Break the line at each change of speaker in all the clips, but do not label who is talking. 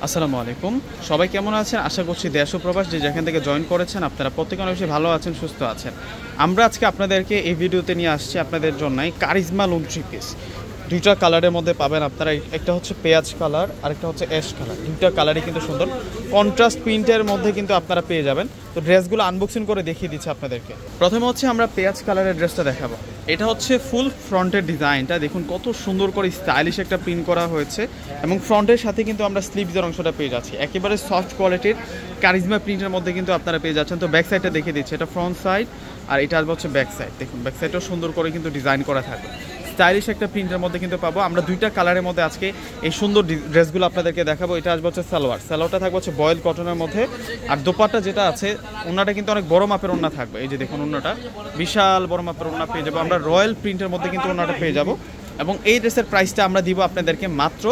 আসসালামু আলাইকুম। সবাই কেমন আছেন? আশা করছি দেশ ও প্রবাস যে যেখান থেকে জয়েন করেছেন আপনারা প্রত্যেকে অনেক বেশি ভালো আছেন, সুস্থ আছেন। আমরা আজকে আপনাদেরকে এই ভিডিওতে নিয়ে আসছি আপনাদের জন্যই কারিজমা লুন থ্রি পিস। দুইটা কালারের মধ্যে পাবেন আপনারা, একটা হচ্ছে পেঁয়াজ কালার আর একটা হচ্ছে অ্যাশ কালার। দুইটা কালারই কিন্তু সুন্দর, কন্ট্রাস্ট প্রিন্টের মধ্যে কিন্তু আপনারা পেয়ে যাবেন। তো ড্রেসগুলো আনবক্সিং করে দেখিয়ে দিচ্ছি আপনাদেরকে। প্রথমে হচ্ছে আমরা পেঁয়াজ কালারের ড্রেসটা দেখাবো। এটা হচ্ছে ফুল ফ্রন্টের ডিজাইনটা, দেখুন কত সুন্দর করে স্টাইলিশ একটা প্রিন্ট করা হয়েছে এবং ফ্রন্টের সাথে কিন্তু আমরা স্লিভসের অংশটা পেয়ে যাচ্ছি। একেবারে সফট কোয়ালিটির কারিজমা প্রিন্টের মধ্যে কিন্তু আপনারা পেয়ে যাচ্ছেন। তো ব্যাক সাইডটা দেখিয়ে দিচ্ছি, এটা ফ্রন্ট সাইড আর এটা আসবে হচ্ছে ব্যাক সাইড। দেখুন ব্যাক সাইডটাও সুন্দর করে কিন্তু ডিজাইন করা থাকবে, স্টাইলিশ একটা প্রিন্টের মধ্যে কিন্তু পাবো। আমরা দুইটা কালারের মধ্যে আজকে এই সুন্দর ড্রেসগুলো আপনাদেরকে দেখাবো। এটা আসবে হচ্ছে সালোয়ারটা থাকবে হচ্ছে বয়েল কটনের মধ্যে। আর দোপাট্টা যেটা আছে, ওনাটা কিন্তু অনেক বড় মাপের ওন্না থাকবে। এই যে দেখুন ওন্নাটা বিশাল বড় মাপের ওন্না পেয়ে যাবো আমরা, রয়্যাল প্রিন্টের মধ্যে কিন্তু ওন্নাটা পেয়ে যাবো। এবং এই ড্রেসের প্রাইসটা আমরা দিব আপনাদেরকে মাত্র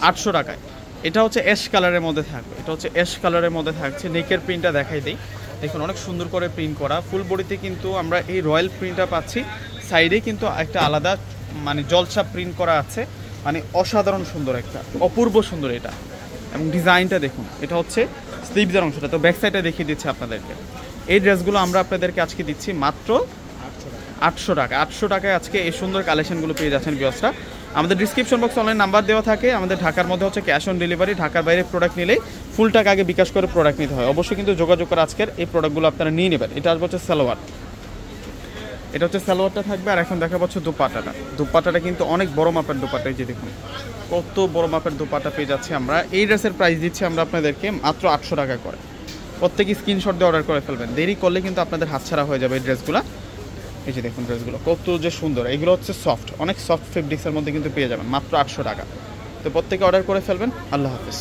800 টাকায়। এটা হচ্ছে অ্যাশ কালারের মধ্যে থাকবে, এটা হচ্ছে অ্যাশ কালারের মধ্যে থাকছে। নেকের প্রিন্টটা দেখাই দিই, দেখুন অনেক সুন্দর করে প্রিন্ট করা। ফুল বডিতে কিন্তু আমরা এই রয়্যাল প্রিন্টটা পাচ্ছি, সাইডে কিন্তু একটা আলাদা মানে জলছাপ প্রিন্ট করা আছে, মানে অসাধারণ সুন্দর, একটা অপূর্ব সুন্দর এটা। এবং ডিজাইনটা দেখুন, এটা হচ্ছে স্লিভসের অংশটা। তো ব্যাক সাইডটা দেখিয়ে দিচ্ছি আপনাদেরকে। এই ড্রেসগুলো আমরা আপনাদেরকে আজকে দিচ্ছি মাত্র 800 টাকা। 800 টাকায় আজকে এই সুন্দর কালেকশনগুলো পেয়ে যাচ্ছেন ভিউয়ার্সরা। আমাদের ডিসক্রিপশন বক্সে অনলাইন নাম্বার দেওয়া থাকে। আমাদের ঢাকার মধ্যে হচ্ছে ক্যাশ অন ডেলিভারি, ঢাকার বাইরে প্রোডাক্ট নিলেই ফুল টাকা আগে বিকাশ করে প্রোডাক্ট নিতে হয়। অবশ্যই কিন্তু যোগাযোগ করে আজকের এই প্রোডাক্টগুলো আপনারা নিয়ে নেবেন। এটা আসবে হচ্ছে সালোয়ার, এটা হচ্ছে সালোয়ারটা থাকবে। আর এখন দেখা পাচ্ছে দুপাট্টাটা কিন্তু অনেক বড় মাপের দুপাট্টা। এই যে দেখুন কত বড় মাপের দুপাট্টা পেয়ে যাচ্ছে আমরা। এই ড্রেসের প্রাইস দিচ্ছি আমরা আপনাদেরকে মাত্র 800 টাকা করে। প্রত্যেকে স্ক্রিনশট দিয়ে অর্ডার করে ফেলবেন, দেরি করলে কিন্তু আপনাদের হাতছাড়া হয়ে যাবে এই ড্রেসগুলো। এই যে দেখুন ড্রেসগুলো কত যে সুন্দর, এগুলো হচ্ছে সফট, অনেক সফট ফেব্রিক্সের মধ্যে কিন্তু পেয়ে যাবেন মাত্র 800 টাকা। তো প্রত্যেকে অর্ডার করে ফেলবেন। আল্লাহ হাফেজ।